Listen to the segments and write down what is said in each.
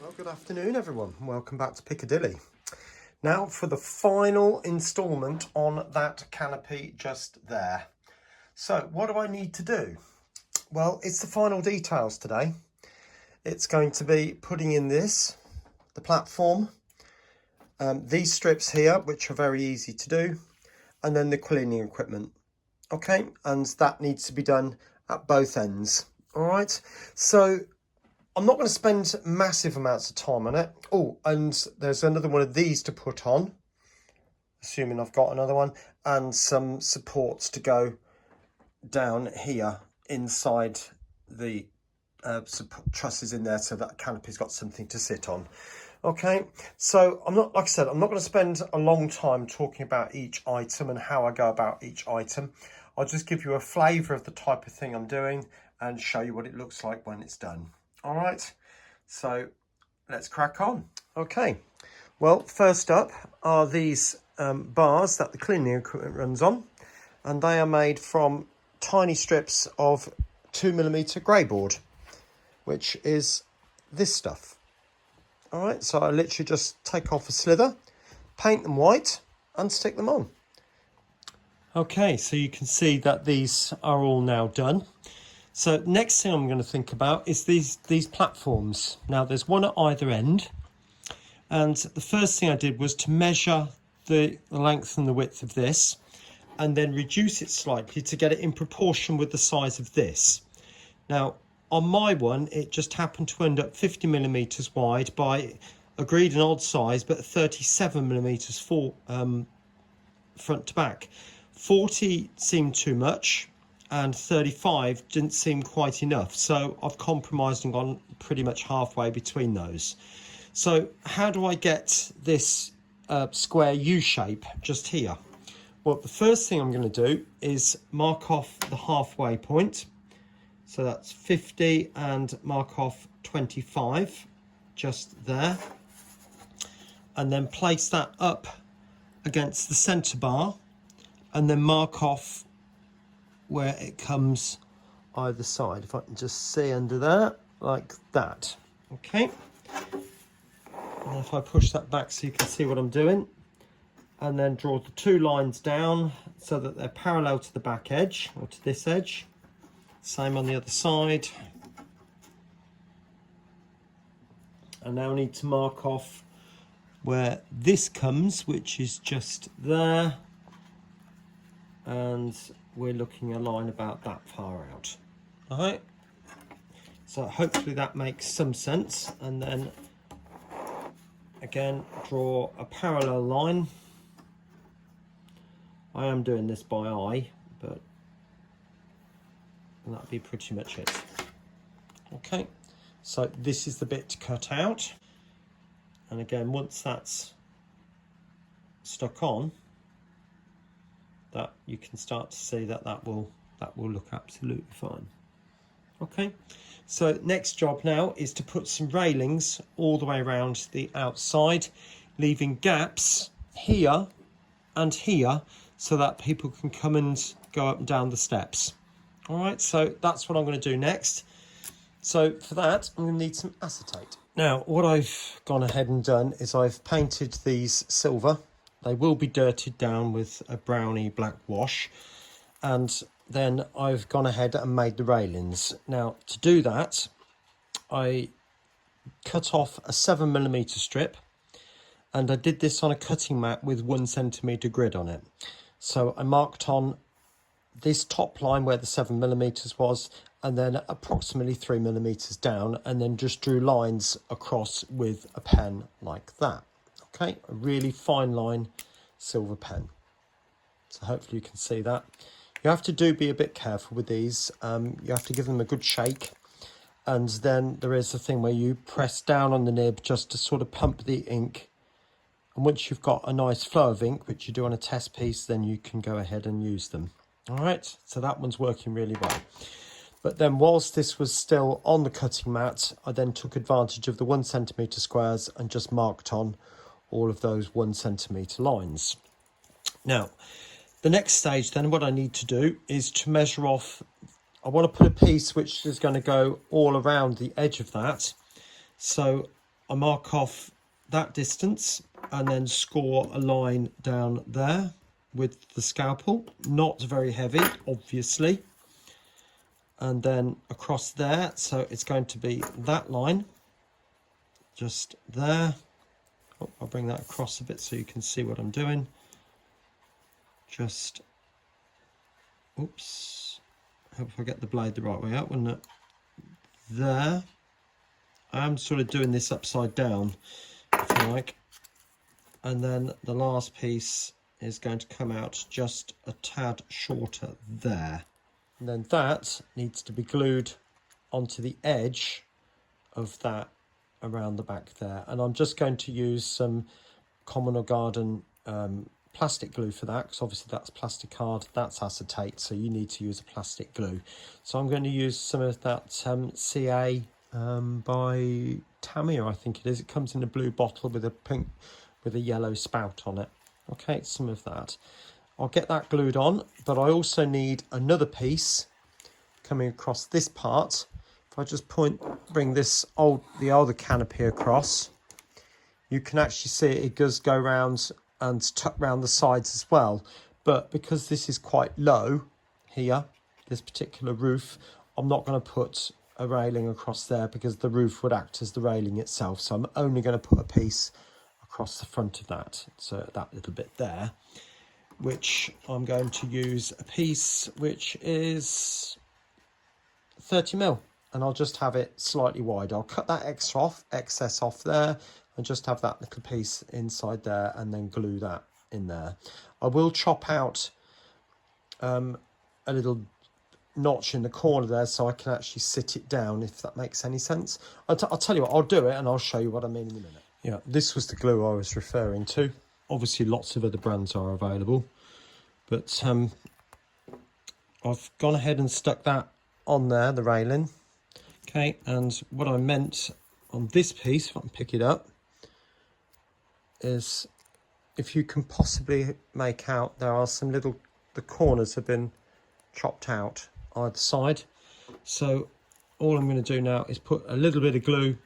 Well, good afternoon everyone. Welcome back to Piccadilly. Now for the final instalment on that canopy just there. So what do I need to do? Well, it's the final details today. It's going to be putting in the platform, these strips here, which are very easy to do, and then the cleaning equipment. Okay, and that needs to be done at both ends. All right, so I'm not going to spend massive amounts of time on it. Oh, and there's another one of these to put on, assuming I've got another one, and some supports to go down here inside the trusses in there, so that canopy's got something to sit on. Okay, so I'm not, like I said, I'm not going to spend a long time talking about each item and how I go about each item. I'll just give you a flavour of the type of thing I'm doing and show you what it looks like when it's done. All right, so let's crack on. Okay, well, first up are these bars that the cleaning equipment runs on, and they are made from tiny strips of 2mm grey board, which is this stuff. All right, so I literally just take off a slither, paint them white, and stick them on. Okay, so you can see that these are all now done. So next thing I'm going to think about is these platforms. Now there's one at either end, and the first thing I did was to measure the length and the width of this, and then reduce it slightly to get it in proportion with the size of this. Now on my one, it just happened to end up 50mm wide by agreed an odd size, but 37mm for front to back. 40 seemed too much, and 35 didn't seem quite enough, so I've compromised and gone pretty much halfway between those. So how do I get this square U shape just here? Well, the first thing I'm going to do is mark off the halfway point, so that's 50, and mark off 25 just there, and then place that up against the centre bar, and then mark off where it comes either side. If I can just see under there, like that. Okay. And if I push that back so you can see what I'm doing, and then draw the two lines down so that they're parallel to the back edge, or to this edge. Same on the other side. I now need to mark off where this comes, which is just there, and we're looking a line about that far out. All right, so hopefully that makes some sense. And then again, draw a parallel line. I am doing this by eye, but that'll be pretty much it. Okay, so this is the bit to cut out, and again, once that's stuck on, that you can start to see that will look absolutely fine. Okay, so next job now is to put some railings all the way around the outside, leaving gaps here and here so that people can come and go up and down the steps. All right, so that's what I'm going to do next. So for that, I'm going to need some acetate. Now, what I've gone ahead and done is I've painted these silver. They will be dirted down with a browny black wash, and then I've gone ahead and made the railings. Now to do that, I cut off a 7mm strip, and I did this on a cutting mat with 1cm grid on it. So I marked on this top line where the 7mm was, and then approximately 3mm down, and then just drew lines across with a pen like that. Okay, a really fine line silver pen. So hopefully you can see that. You have to be a bit careful with these. You have to give them a good shake, and then there is a thing where you press down on the nib just to sort of pump the ink, and once you've got a nice flow of ink, which you do on a test piece, then you can go ahead and use them. All right, so that one's working really well. But then whilst this was still on the cutting mat, I then took advantage of the 1cm squares and just marked on all of those 1cm lines. Now, the next stage then, what I need to do is to measure off. I want to put a piece which is going to go all around the edge of that. So I mark off that distance and then score a line down there with the scalpel, not very heavy, obviously, and then across there. So it's going to be that line just there. Oh, I'll bring that across a bit so you can see what I'm doing. Just, oops, hope I get the blade the right way out, wouldn't it? There. I'm sort of doing this upside down, if you like. And then the last piece is going to come out just a tad shorter there. And then that needs to be glued onto the edge of that around the back there. And I'm just going to use some Common or Garden plastic glue for that, because obviously that's plastic hard, that's acetate, so you need to use a plastic glue. So I'm going to use some of that CA by Tamiya, I think it is. It comes in a blue bottle with a pink, with a yellow spout on it. Okay, some of that. I'll get that glued on, but I also need another piece coming across this part. If I just bring the older canopy across, you can actually see it does go round and tuck round the sides as well. But because this is quite low here, this particular roof, I'm not going to put a railing across there because the roof would act as the railing itself. So I'm only going to put a piece across the front of that, so that little bit there, which I'm going to use a piece which is 30mm, and I'll just have it slightly wide. I'll cut that excess off there and just have that little piece inside there and then glue that in there. I will chop out a little notch in the corner there so I can actually sit it down, if that makes any sense. I'll tell you what, I'll do it and I'll show you what I mean in a minute. Yeah, this was the glue I was referring to. Obviously lots of other brands are available, but I've gone ahead and stuck that on there, the railing. Okay, and what I meant on this piece, if I can pick it up, is if you can possibly make out, there are some little, the corners have been chopped out either side. So all I'm going to do now is put a little bit of glue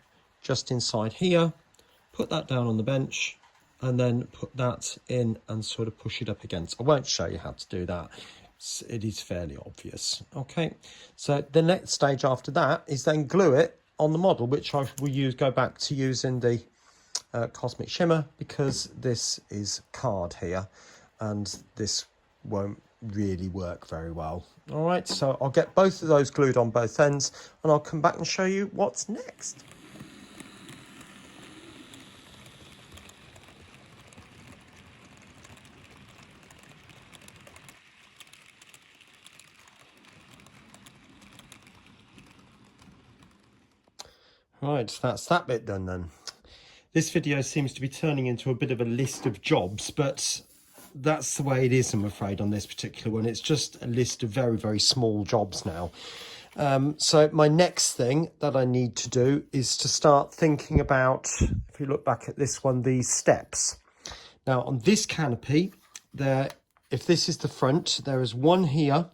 just inside here, put that down on the bench, and then put that in and sort of push it up against. I won't show you how to do that. It is fairly obvious. Okay, so the next stage after that is then glue it on the model, which I will go back to using the Cosmic Shimmer, because this is card here and this won't really work very well. All right, so I'll get both of those glued on both ends and I'll come back and show you what's next. Right, that's that bit done then. This video seems to be turning into a bit of a list of jobs, but that's the way it is, I'm afraid, on this particular one. It's just a list of very, very small jobs now. So my next thing that I need to do is to start thinking about, if you look back at this one, these steps. Now on this canopy, if this is the front, there is one here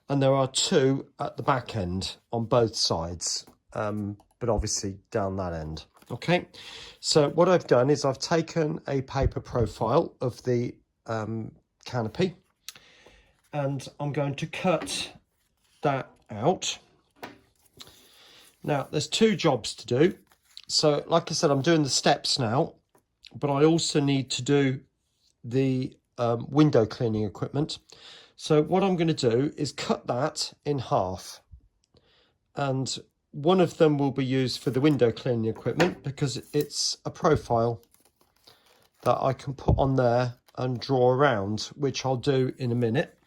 and there are two at the back end on both sides, but obviously down that end. Okay, so what I've done is I've taken a paper profile of the canopy and I'm going to cut that out. Now there's two jobs to do. So like I said, I'm doing the steps now, but I also need to do the window cleaning equipment. So what I'm going to do is cut that in half, and one of them will be used for the window cleaning equipment because it's a profile that I can put on there and draw around, which I'll do in a minute.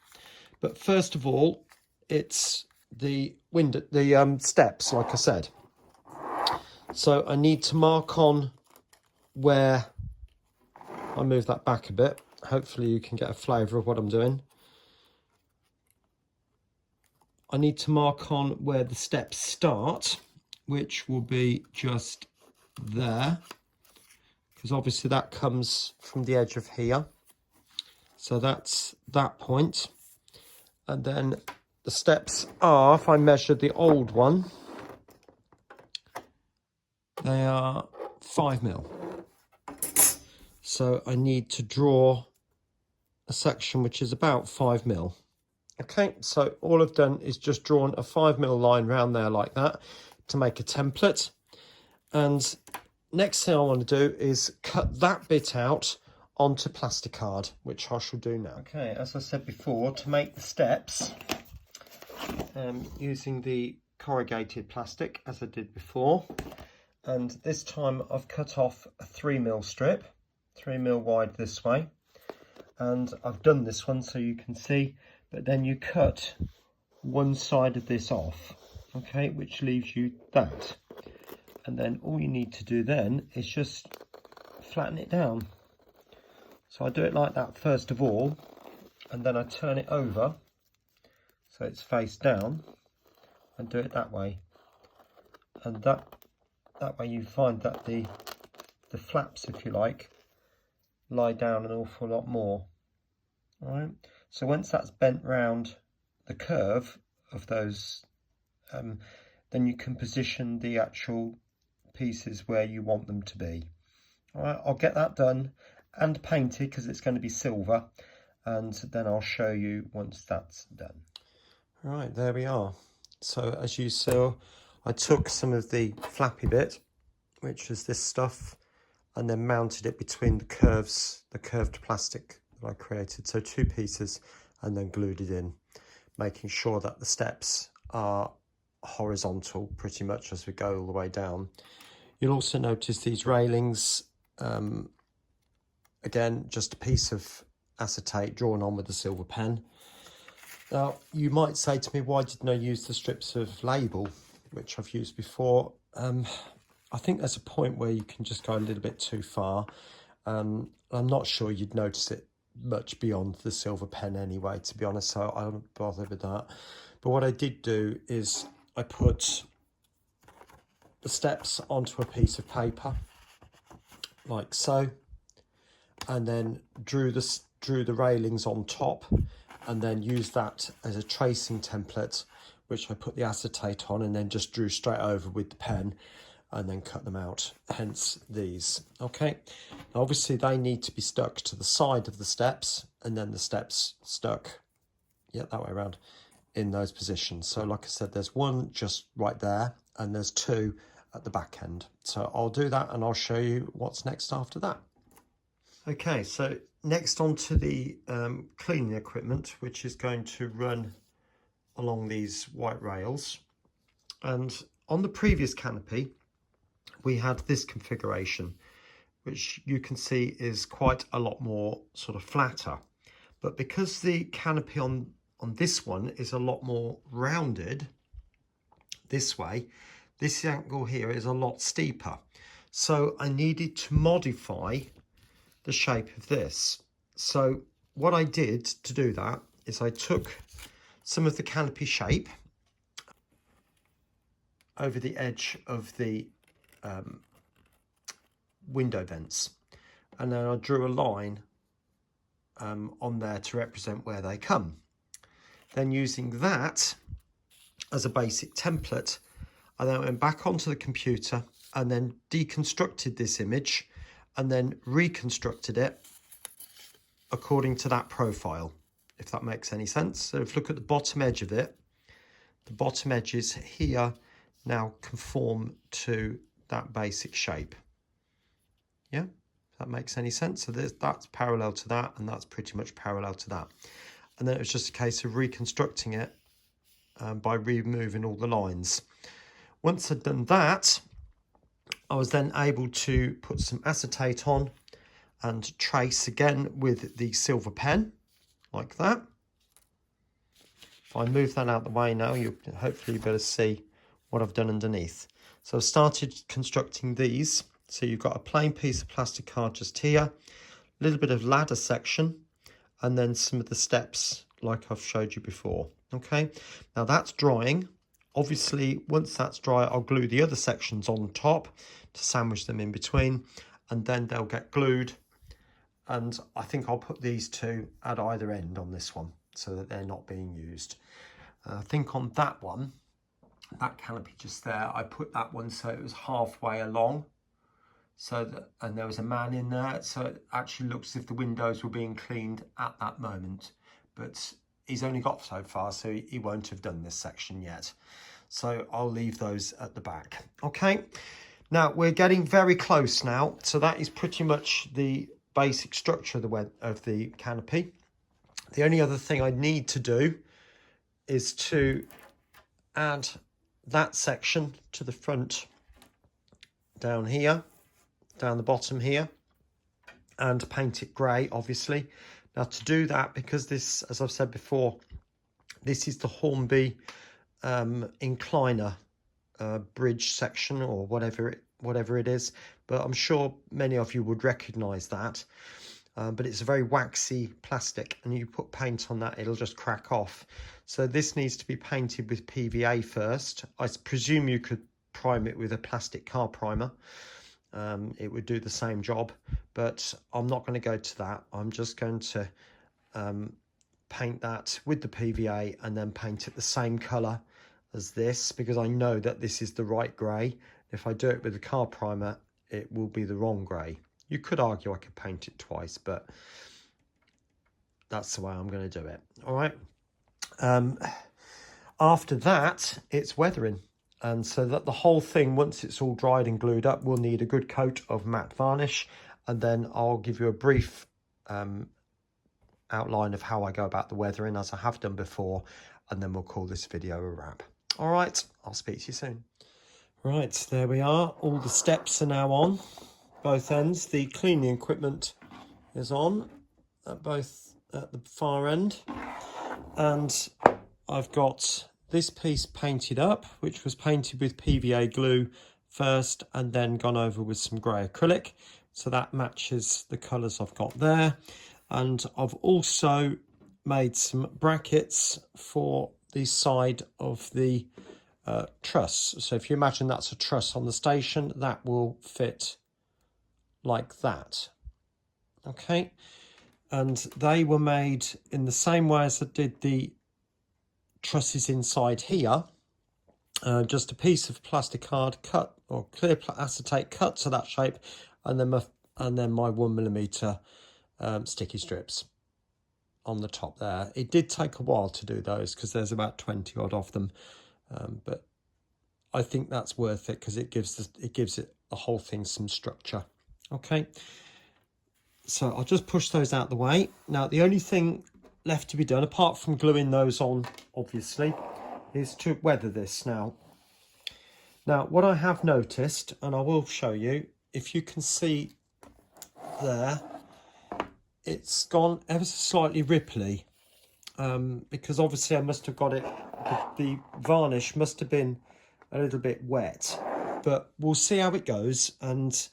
But first of all, it's the steps, like I said. So I need to mark on where, I'll move that back a bit. Hopefully you can get a flavour of what I'm doing. I need to mark on where the steps start, which will be just there, because obviously that comes from the edge of here. So that's that point. And then the steps are, if I measure the old one, they are 5mm. So I need to draw a section which is about 5mm. Okay, so all I've done is just drawn a 5mm line round there like that to make a template. And next thing I want to do is cut that bit out onto plastic card, which I shall do now. Okay, as I said before, to make the steps, using the corrugated plastic as I did before, and this time I've cut off a 3mm strip, 3mm wide this way, and I've done this one so you can see, but then you cut one side of this off, okay, which leaves you that, and then all you need to do then is just flatten it down. So I do it like that first of all, and then I turn it over so it's face down and do it that way, and that way you find that the flaps, if you like, lie down an awful lot more. All right, so once that's bent round the curve of those, then you can position the actual pieces where you want them to be. All right, I'll get that done and painted because it's going to be silver, and then I'll show you once that's done. All right, there we are. So as you saw, I took some of the flappy bit, which is this stuff, and then mounted it between the curves, the curved plastic that I created. So 2 pieces, and then glued it in, making sure that the steps are horizontal pretty much as we go all the way down. You'll also notice these railings, again, just a piece of acetate drawn on with a silver pen. Now, you might say to me, why didn't I use the strips of label, which I've used before? I think there's a point where you can just go a little bit too far. I'm not sure you'd notice it much beyond the silver pen anyway, to be honest, so I don't bother with that. But what I did do is I put the steps onto a piece of paper, like so, and then drew the railings on top, and then used that as a tracing template, which I put the acetate on and then just drew straight over with the pen and then cut them out, hence these. Okay, now obviously they need to be stuck to the side of the steps, and then the steps stuck, yeah, that way around, in those positions. So like I said, there's one just right there, and there's 2 at the back end. So I'll do that and I'll show you what's next after that. Okay, so next on to the cleaning equipment, which is going to run along these white rails. And on the previous canopy, we had this configuration, which you can see is quite a lot more sort of flatter. But because the canopy on this one is a lot more rounded this way, this angle here is a lot steeper. So I needed to modify the shape of this. So what I did to do that is I took some of the canopy shape over the edge of the window vents, and then I drew a line on there to represent where they come. Then using that as a basic template, I then went back onto the computer and then deconstructed this image and then reconstructed it according to that profile, if that makes any sense. So if you look at the bottom edge of it, the bottom edges here now conform to that basic shape. Yeah, if that makes any sense. So that's parallel to that, and that's pretty much parallel to that. And then it was just a case of reconstructing it by removing all the lines. Once I'd done that, I was then able to put some acetate on and trace again with the silver pen, like that. If I move that out of the way now, you'll hopefully be able to see what I've done underneath. So I've started constructing these. So you've got a plain piece of plastic card just here, a little bit of ladder section, and then some of the steps like I've showed you before. Okay, now that's drying. Obviously, once that's dry, I'll glue the other sections on top to sandwich them in between, and then they'll get glued. And I think I'll put these 2 at either end on this one so that they're not being used. I think on that one, that canopy just there, I put that one so it was halfway along. So that, and there was a man in there, so it actually looks as if the windows were being cleaned at that moment. But he's only got so far, so he won't have done this section yet. So I'll leave those at the back. Okay, now we're getting very close now. So that is pretty much the basic structure of the canopy. The only other thing I need to do is to add that section to the front down here, down the bottom here, and paint it grey, obviously. Now to do that, because this, as I've said before, this is the Hornby incliner bridge section, or whatever it is, but I'm sure many of you would recognise that. But it's a very waxy plastic, and you put paint on that, it'll just crack off. So this needs to be painted with PVA first. I presume you could prime it with a plastic car primer. It would do the same job, but I'm not going to go to that. I'm just going to paint that with the PVA and then paint it the same colour as this, because I know that this is the right grey. If I do it with the car primer, it will be the wrong grey. You could argue I could paint it twice, but that's the way I'm going to do it. All right. After that, it's weathering. And so that the whole thing, once it's all dried and glued up, will need a good coat of matte varnish. And then I'll give you a brief outline of how I go about the weathering, as I have done before. And then we'll call this video a wrap. All right. I'll speak to you soon. Right. There we are. All the steps are now on both ends. The cleaning equipment is on at the far end, and I've got this piece painted up, which was painted with PVA glue first and then gone over with some grey acrylic, so that matches the colours I've got there. And I've also made some brackets for the side of the truss. So if you imagine that's a truss on the station, that will fit like that. Okay, and they were made in the same way as I did the trusses inside here. Just a piece of plastic card cut, or clear acetate cut to that shape, and then my 1mm sticky strips on the top there. It did take a while to do those because there's about 20 odd of them, but I think that's worth it because it gives it the whole thing some structure. Okay, so I'll just push those out the way. Now the only thing left to be done, apart from gluing those on obviously, is to weather this now. Now what I have noticed, and I will show you, if you can see there, it's gone ever so slightly ripply, because obviously I must have got it, the varnish must have been a little bit wet, but we'll see how it goes. And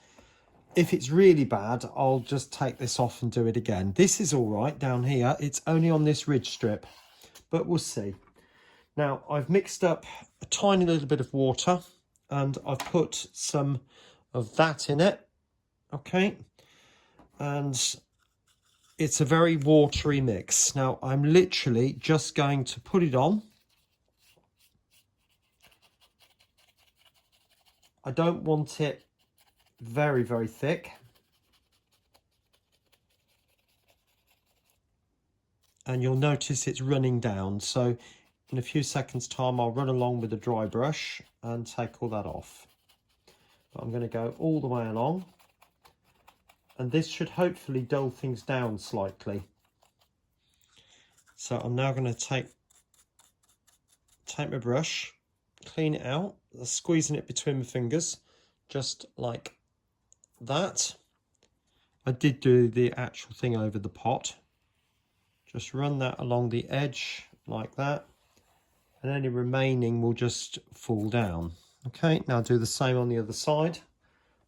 if it's really bad, I'll just take this off and do it again. This is all right down here. It's only on this ridge strip, but we'll see. Now, I've mixed up a tiny little bit of water, and I've put some of that in it. Okay. And it's a very watery mix. Now, I'm literally just going to put it on. I don't want it very, very thick. And you'll notice it's running down. So in a few seconds time, I'll run along with a dry brush and take all that off. But I'm going to go all the way along. And this should hopefully dull things down slightly. So I'm now going to take my brush, clean it out, squeezing it between my fingers, just like that. I did do the actual thing over the pot. Just run that along the edge like that, and any remaining will just fall down. Okay, now do the same on the other side.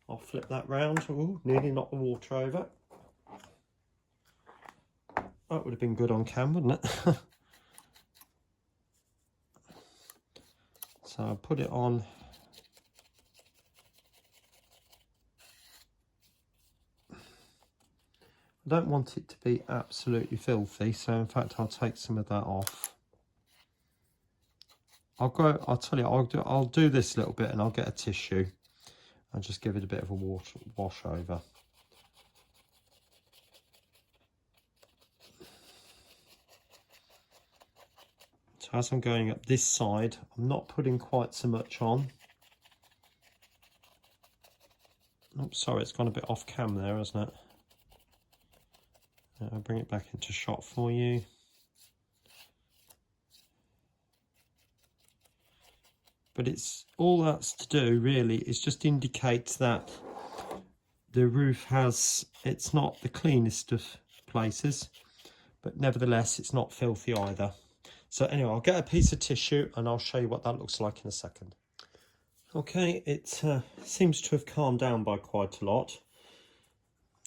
I'll flip that round. Ooh, nearly knocked the water over. That would have been good on cam, wouldn't it? So I'll put it on. I don't want it to be absolutely filthy, so in fact I'll take some of that off. I'll do this little bit, and I'll get a tissue, and just give it a bit of a wash over. So as I'm going up this side, I'm not putting quite so much on. Oh, sorry, it's gone a bit off cam there, hasn't it? I'll bring it back into shot for you. But it's all that's to do really is just indicate that the roof it's not the cleanest of places, but nevertheless it's not filthy either. So anyway, I'll get a piece of tissue and I'll show you what that looks like in a second. Okay, it seems to have calmed down by quite a lot.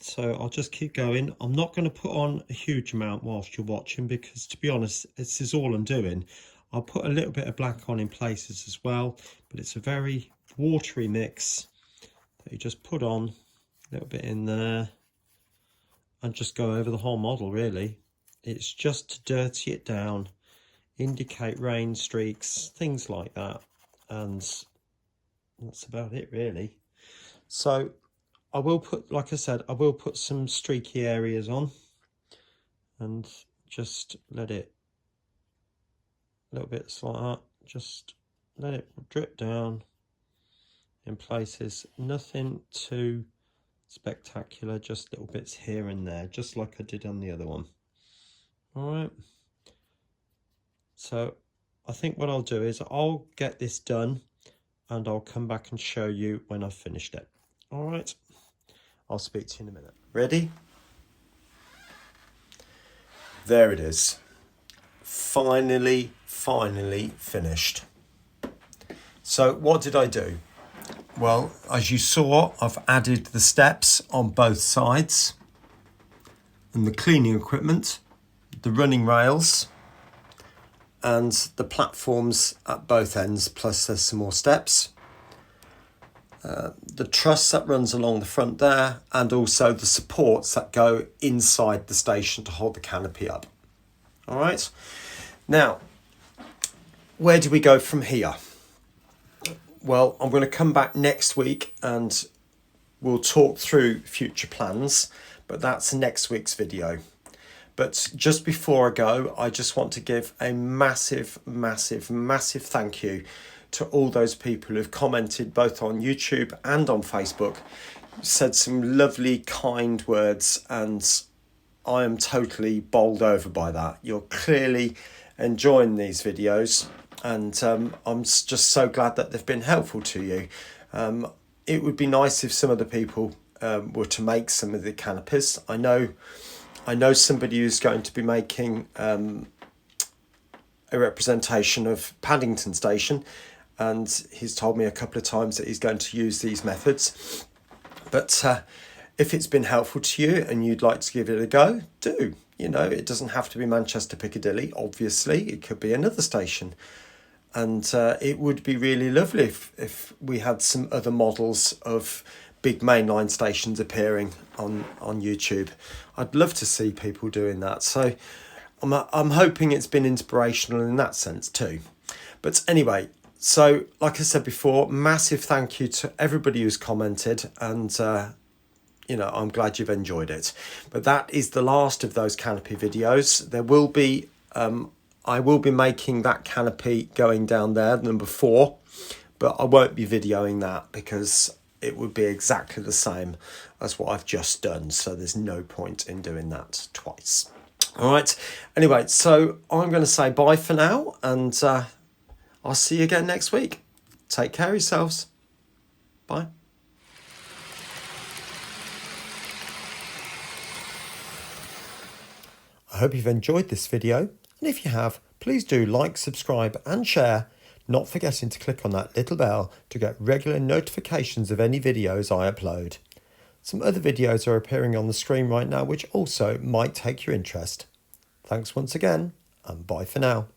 So I'll just keep going. I'm not going to put on a huge amount whilst you're watching, because to be honest, this is all I'm doing. I'll put a little bit of black on in places as well, but it's a very watery mix that you just put on a little bit in there and just go over the whole model really. It's just to dirty it down, indicate rain streaks, things like that, and that's about it really. So I will put, like I said, I will put some streaky areas on and just let it, little bits like that, just let it drip down in places. Nothing too spectacular, just little bits here and there, just like I did on the other one. All right, so I think what I'll do is I'll get this done and I'll come back and show you when I've finished it. All right, I'll speak to you in a minute. Ready? There it is. Finally finished. So what did I do? Well, as you saw, I've added the steps on both sides and the cleaning equipment, the running rails and the platforms at both ends, plus there's some more steps. The truss that runs along the front there, and also the supports that go inside the station to hold the canopy up. All right, now where do we go from here? Well, I'm going to come back next week and we'll talk through future plans, but that's next week's video. But just before I go, I just want to give a massive thank you to all those people who've commented both on YouTube and on Facebook, said some lovely kind words, and I am totally bowled over by that. You're clearly enjoying these videos, and I'm just so glad that they've been helpful to you. It would be nice if some of the people were to make some of the canopies. I know somebody who's going to be making a representation of Paddington Station, and he's told me a couple of times that he's going to use these methods. But if it's been helpful to you and you'd like to give it a go, do. You know, it doesn't have to be Manchester Piccadilly, obviously. It could be another station. And it would be really lovely if we had some other models of big mainline stations appearing on YouTube. I'd love to see people doing that. So I'm hoping it's been inspirational in that sense too. But anyway, so like I said before, massive thank you to everybody who's commented, and you know, I'm glad you've enjoyed it. But that is the last of those canopy videos. There will be I will be making that canopy going down there, number 4, but I won't be videoing that because it would be exactly the same as what I've just done. So there's no point in doing that twice. All right. Anyway, so I'm going to say bye for now, and I'll see you again next week. Take care of yourselves. Bye. I hope you've enjoyed this video, and if you have, please do like, subscribe and share, not forgetting to click on that little bell to get regular notifications of any videos I upload. Some other videos are appearing on the screen right now which also might take your interest. Thanks once again, and bye for now.